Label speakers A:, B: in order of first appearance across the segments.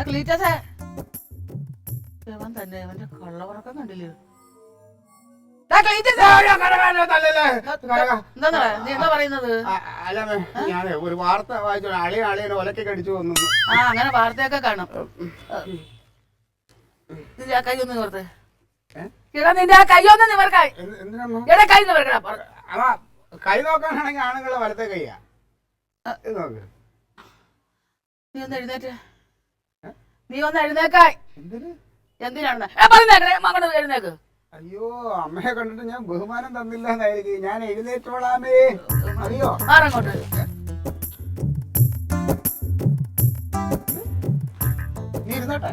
A: ക്ലീറ്റസേ ഇവൻ തന്നെ ഇവന്റെ കള്ളവറക്കം കണ്ടില്ലേ? നീ എന്താ പറയുന്നത്?
B: ഒരു വാർത്ത വായിച്ചു അളിയനെ ഒലക്കെ കടിച്ചു വന്നു.
A: ആ അങ്ങനെ വാർത്തയൊക്കെ കാണും. കൈ ഒന്ന് നിവർത്ത്. നിന്റെ കൈയൊന്ന് നിവർക്കായി. കൈ നിവർക്കണ.
B: കൈ നോക്കാനാണെങ്കിൽ ആണുങ്ങളെ വലത്തെ കൈയാ. നോക്ക്.
A: നീ ഒന്ന് എഴുന്നേറ്റ്. നീ ഒന്ന് എഴുന്നേക്കായി. എന്തിനാണ് മകന് എഴുന്നേക്ക്?
B: അയ്യോ അമ്മയെ കണ്ടിട്ട് ഞാൻ ബഹുമാനം തന്നില്ല എന്നായിരിക്കും. ഞാൻ എഴുന്നേറ്റോളാമേ. അറിയോ
A: ആറങ്ങോട്ട്.
B: നീ ഇരുന്നോട്ടെ.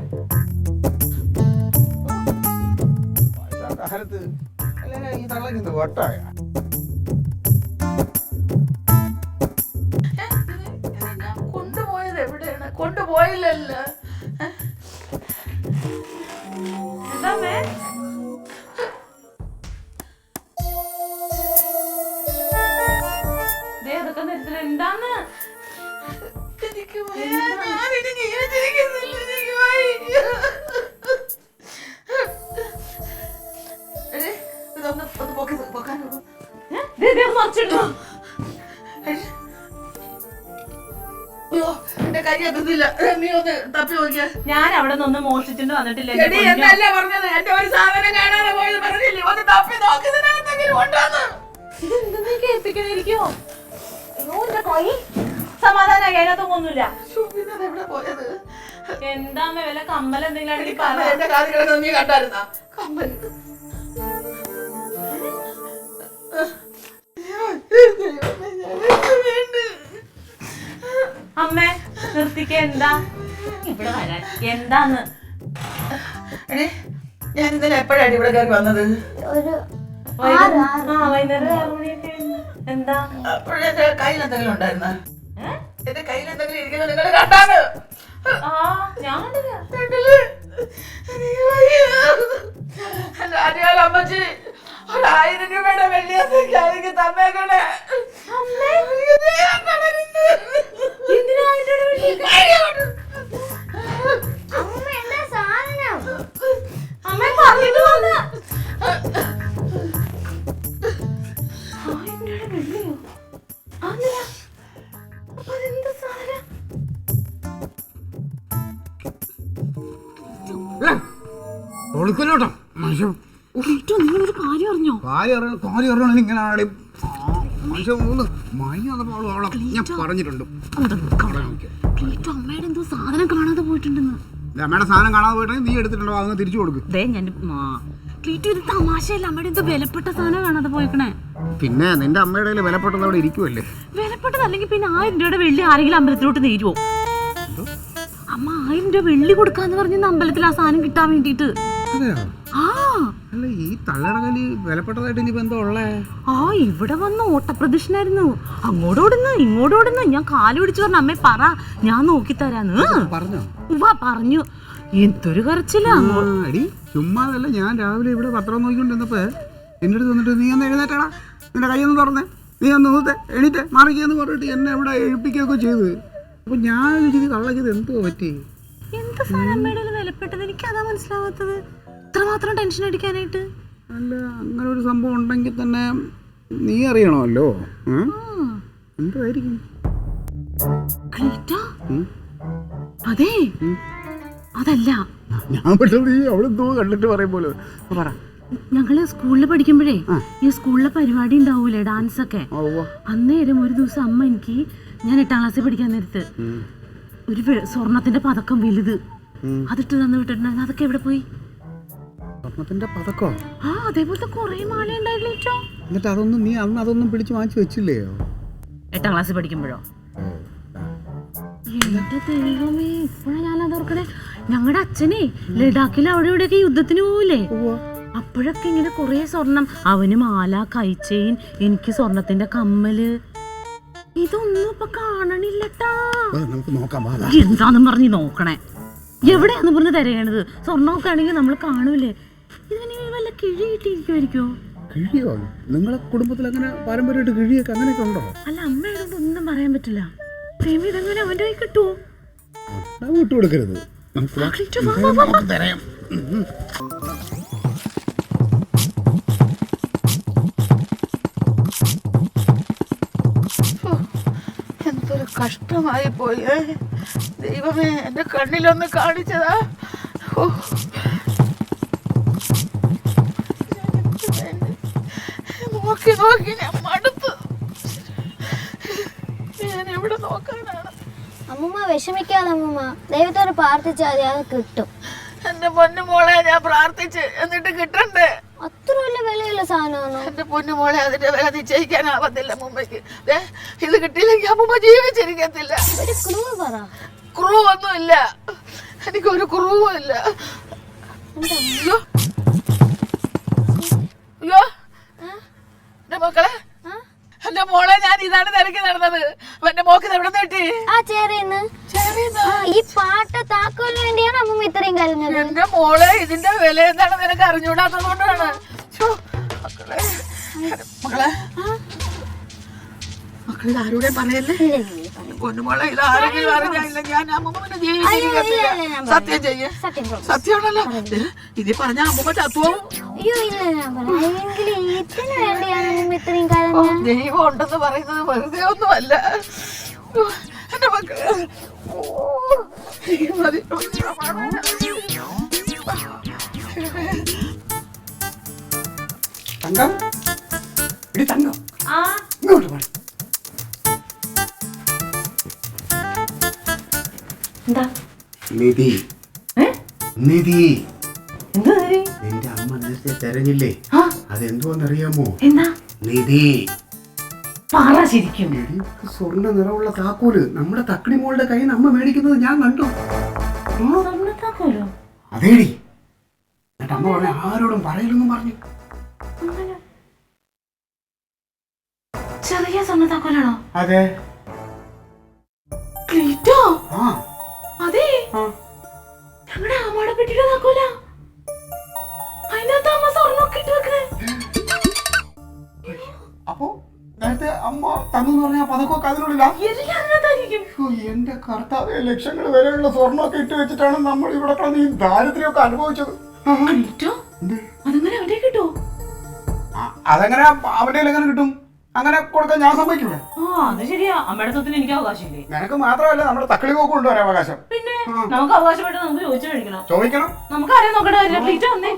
B: കാലത്ത് അല്ലേ ഈ തള്ളക്കിന്ന് വട്ടായ.
A: കൊണ്ടുപോയത് എവിടെയാണ്? കൊണ്ടുപോയില്ലല്ലോ.
C: എന്താണ് ഞാൻ അവിടെ നിന്ന് മോഷ്ടിച്ചിട്ട് വന്നിട്ടില്ല.
A: എന്നല്ലേ പറഞ്ഞത്? എന്റെ ഒരു സാധനം കാണാതെ പോയത് പറഞ്ഞില്ലേ? ഒന്ന് തപ്പി
C: ഇതെന്തെന്ന് കേൾപ്പിക്കണിരിക്കോ? സമാധാനായി അതിനകത്തൊന്നുമില്ല. എന്താ വല്ല കമ്മൽ എന്തെങ്കിലും
A: നീ കണ്ടായിരുന്ന കമ്മൽ?
C: അമ്മേ നിർത്തിക്ക. എന്താ ഇവിടെ വരാൻ? എന്താന്ന്?
A: ഞാൻ ഇന്നലെ എപ്പോഴാണ് ഇവിടെ കയറി വന്നത്?
C: വൈകുന്നേരം 6 മണിയൊക്കെ. എന്താ
A: അപ്പോഴെന്റെ കയ്യിൽ എന്തെങ്കിലും ഉണ്ടായിരുന്ന? എന്റെ കയ്യിൽ എന്തെങ്കിലും ഇരിക്കുന്നത് നിങ്ങൾ കണ്ടാണ്?
C: ഞാൻ
A: അമ്മച്ചി 1000 രൂപയുടെ വെള്ളിയാഴ്ച തന്നേക്കണേ.
C: അമ്മ പറഞ്ഞിട്ട് വന്ന
B: കൊടുക്കലോട്ടോ മനുഷ്യ.
C: നിങ്ങളൊരു കാര്യം അറിഞ്ഞോ?
B: കാര്യം അറിയണം. ഇങ്ങനെയാണ് മനുഷ്യ ഞാൻ പറഞ്ഞിട്ടുണ്ട്.
C: അമ്മയുടെ എന്തോ സാധനം കാണാതെ പോയിട്ടുണ്ടെന്ന്.
B: അമ്മയുടെ സാധനം കാണാതെ പോയിട്ടുണ്ടെങ്കിൽ നീ എടുത്തിട്ടുണ്ടോ? അങ്ങ് തിരിച്ചു കൊടുക്കും.
C: ക്ലീറ്റു ഇത് തമാശയല്ല. അമ്മയുടെ എന്തോ വിലപ്പെട്ട സാധനം കാണാതെ പോയിക്കണേ.
B: പിന്നെ നിന്റെ അമ്മയുടെ വിലപ്പെട്ടത് അവിടെ ഇരിക്കുമല്ലേ?
C: വിലപ്പെട്ടതല്ലെങ്കിൽ പിന്നെ 1000 രൂപയുടെ വെള്ളി ആരെങ്കിലും അമ്പലത്തിലോട്ട് നേരുവോ? അമ്മ 1000 രൂപ വെള്ളി കൊടുക്കാന്ന് പറഞ്ഞ അമ്പലത്തിൽ ആ സാധനം കിട്ടാൻ വേണ്ടിട്ട്.
B: അല്ല ഈ തള്ളയുടെ കലി വിലപ്പെട്ടതായിട്ട് ഇനി ബന്ധം ഉള്ളേ?
C: ഇവിടെ വന്ന് ഓട്ടപ്രദക്ഷിണായിരുന്നു. അങ്ങോട്ടോടുന്ന് ഇങ്ങോട്ടോടുന്ന്. ഞാൻ കാല് പിടിച്ചു പറഞ്ഞു അമ്മേ പറ ഞാൻ നോക്കിത്തരാന്ന് പറഞ്ഞു. എന്തൊരു കരച്ചില്ല.
B: ചുമ്മാതല്ല. ഞാൻ രാവിലെ ഇവിടെ പത്രം നോക്കിക്കൊണ്ടിരുന്നപ്പോ എന്റെ അടുത്ത് വന്നിട്ട് നീ ഒന്ന് എഴുന്നേറ്റടാ, നിന്റെ കൈയൊന്ന് തുറന്നേ, നീ ഒന്ന് നോത്തെ എണീറ്റെ മാറിക്കെന്ന് പറഞ്ഞിട്ട് എന്നെ ഇവിടെ എഴുപ്പിക്കുകയൊക്കെ ചെയ്ത്. അപ്പൊ ഞാൻ ഇത് കള്ളച്ചത് എന്തോ പറ്റി?
C: എന്ത് സാധനം വിലപ്പെട്ടത്? എനിക്ക് അതാ മനസ്സിലാവാത്തത്. ഇത്രമാത്രം ടെൻഷൻ അടിക്കാനായിട്ട്.
B: അല്ല അങ്ങനെ ഒരു സംഭവം ഉണ്ടെങ്കിൽ തന്നെ നീ അറിയണമല്ലോ. എന്തായിരിക്കും?
C: അതെ അതല്ല
B: ഞാൻ പെട്ടെന്ന് അവളെന്തോ കണ്ടിട്ട് പറയുമ്പോൾ പറ.
C: ഞങ്ങള് സ്കൂളിൽ പഠിക്കുമ്പോഴേ ഈ സ്കൂളിലെ പരിപാടി ഉണ്ടാവൂലേ ഡാൻസ് ഒക്കെ, അന്നേരം ഒരു ദിവസം അമ്മ എനിക്ക്, ഞാൻ 8ാം ക്ലാസ്സിൽ പഠിക്കാൻ നേരത്ത് ഒരു സ്വർണത്തിന്റെ പതക്കം വലുത് അതിട്ട് തന്നു വിട്ടിട്ടുണ്ടായിരുന്നു. അതൊക്കെ എവിടെ പോയി?
B: സ്വർണത്തിന്റെ പതക്കോ?
C: അതേപോലത്തെ കൊറേ മാല ഉണ്ടായില്ലോ.
B: എന്നിട്ട് അതൊന്നും നീ അന്ന് അതൊന്നും പിടിച്ചു വാങ്ങിച്ചു വെച്ചില്ലയോ?
C: 8ാം ക്ലാസ്സിൽ പഠിക്കുമ്പോഴോ? എന്റെ ദൈവമേ, ഇപ്പഴാ ഞാനത് ഓർക്കണേ. ഞങ്ങളുടെ അച്ഛനെ ലഡാക്കിൽ അവിടെ ഇവിടെയൊക്കെ യുദ്ധത്തിന് പോവില്ലേ, അപ്പോഴൊക്കെ ഇങ്ങനെ കൊറേ സ്വർണം, അവന് മാല, കൈച്ചെയിൻ, എനിക്ക് സ്വർണത്തിന്റെ കമ്മല്, ഇതൊന്നും ഇപ്പൊ കാണണില്ലട്ടാ. എന്താന്നും പറഞ്ഞ് നോക്കണേ, എവിടെയാന്ന് പറഞ്ഞ് തിരയണത്? സ്വർണ്ണമൊക്കെ ആണെങ്കിൽ നമ്മൾ കാണൂലേ. ഇതിന് വല്ല കിഴി കിട്ടിയിരിക്കുമായിരിക്കോ?
B: കിഴിയോ? നിങ്ങളെ കുടുംബത്തിൽ അങ്ങനെ പാരമ്പര്യമായിട്ട് കിഴിയൊക്കെ അങ്ങനെയൊക്കെ ഉണ്ടോ?
C: അല്ല, അമ്മയുടെ ഒന്നും പറയാൻ പറ്റില്ല. ഇതെങ്ങനെ അവന്റെ കൈ കിട്ടുവോ?
B: വിട്ടുകൊടുക്കരുത്. നമുക്ക് തരാം.
A: എന്തൊരു കഷ്ടമായി പോയേ ദൈവമേ, എന്റെ കണ്ണിലൊന്ന് കാണിച്ചതാ. ഓ, നോക്കി നോക്കി ഞാൻ മടുത്തു. ഞാൻ എവിടെ നോക്കാനാണ്?
D: അമ്മൂമ്മ വിഷമിക്കാതെ അമ്മൂമ്മ, ദൈവത്തോട് പ്രാർത്ഥിച്ചാൽ അത് കിട്ടും.
A: എന്റെ പൊന്നു മോളെ ഞാൻ പ്രാർത്ഥിച്ച്, എന്നിട്ട് കിട്ടണ്ടേ?
D: അത്ര വലിയ വിലയുള്ള സാധനമാണോ?
A: എന്റെ പൊന്നു മോളെ, അതിന്റെ വില നിശ്ചയിക്കാനാവത്തില്ല മുമ്പേക്ക്. ഇത് കിട്ടിയില്ലെങ്കിൽ അമ്മൂമ്മ ജീവിച്ചിരിക്കത്തില്ല.
D: ഒരു ക്ലൂ പറ.
A: ക്രൂ ഒന്നുമില്ല, എനിക്കൊരു ക്രൂവും ഇല്ല. അയ്യോ അയ്യോ, എന്റെ മക്കളെ, എന്റെ മോളെ ഞാൻ ഇതാണ് തിരക്കി നടന്നത്. എന്റെ മോക്ക് എവിടെ നിട്ടി?
D: ആ ചേറിന്ന്. ഈ പാട്ട് താക്കോലിന് വേണ്ടിയാണ് അമ്മൂമ്മ ഇത്രയും കരഞ്ഞത്.
A: എന്റെ മോളെ, ഇതിന്റെ വില എന്താണ് നിനക്ക് അറിഞ്ഞൂടാത്തത് കൊണ്ടാണ്. മക്കളെ മക്കളെ മക്കളിത് ആരോടെ പറയല്ലേ? പൊന്നുമോളെ, ഇത് ആരെങ്കിലും അറിഞ്ഞില്ല ഞാൻ അമ്മൂമ്മ ജീവിച്ചിരിക്കത്തില്ല. സത്യം ചെയ്യേ, സത്യമാണല്ലോ. ഇനി പറഞ്ഞ അമ്മൂമ്മ ചത്തുവോ?
D: അയ്യോ ഇല്ല, ഞാൻ പറയാമെങ്കിൽ ഇതിന് വേണ്ടിയാണ് അമ്മൂമ്മ ഇത്രയും കരഞ്ഞത്.
A: ദൈവം ഉണ്ടെന്ന് പറയുന്നത് വെറുതെ ഒന്നുമല്ല. എന്റെ മക്കളെ,
B: തങ്കം, ഇടി തങ്കം, ഇങ്ങോട്ട് പാടി.
C: എന്താ
B: നിധി, നിധി,
C: എന്താ
B: നിന്റെ അമ്മ നേരത്തെ തെരഞ്ഞില്ലേ? അതെന്തോന്നറിയാമോ?
C: എന്താ
B: നിധി.
C: പറ ശരിക്കും.
B: സ്വർണ്ണ നിറമുള്ള താക്കോല് നമ്മുടെ തക്കടി മോളുടെ കയ്യിൽ നിന്ന് അമ്മ മേടിക്കുന്നത് ഞാൻ കണ്ടു. അതേടി, എന്നിട്ട് അമ്മ പറഞ്ഞ ആരോടും പറയില്ലെന്നും പറഞ്ഞു.
C: ചെറിയ സ്വർണ്ണത്താക്കോലാണോ?
B: അതെ.
C: ക്ലീറ്റോ?
B: ആ
C: അതെ, ഞങ്ങളുടെ അമ്മയുടെ പെട്ടിയുടെ താക്കോല. അതിനകത്ത് അമ്മ സ്വർണ്ണമൊക്കെ ഇട്ട് വെക്കണേ.
B: അപ്പൊ നേരത്തെ അമ്മ തന്നു പറഞ്ഞ പതക്കൊക്കെ അതിനുള്ളില്ല.
C: എല്ലാം അതിനകത്തായിരിക്കും.
B: എന്റെ കർത്താവേ, ലക്ഷങ്ങൾ വരെയുള്ള സ്വർണ്ണമൊക്കെ ഇട്ട് വെച്ചിട്ടാണ് നമ്മൾ ഇവിടെ കിടന്ന് ഈ ദാരിദ്ര്യമൊക്കെ അനുഭവിച്ചത്.
C: ക്ലീറ്റോ? അതങ്ങനെ അവിടെ കിട്ടുമോ?
B: അതെങ്ങനെ അവന്റെ എങ്ങനെ കിട്ടും? അങ്ങനെ കൊടുക്കാൻ ഞാൻ സമ്മതിക്കില്ല.
C: അത് ശരിയാ, അമ്മയുടെ സ്വത്തിന് എനിക്ക് അവകാശമില്ലേ?
B: നിനക്ക് മാത്രമല്ല, നമ്മുടെ തക്കളി പോക്ക് കൊണ്ടുവരാൻ അവകാശം.
C: പിന്നെ നമുക്ക് അവകാശപ്പെട്ട് നമുക്ക് ചോദിച്ചു മേടിക്കണം.
B: ചോദിക്കണം. നമുക്ക്
C: ആരെയും നോക്കണ്ട കാര്യമില്ല. ക്ലീറ്റോ വന്നേ.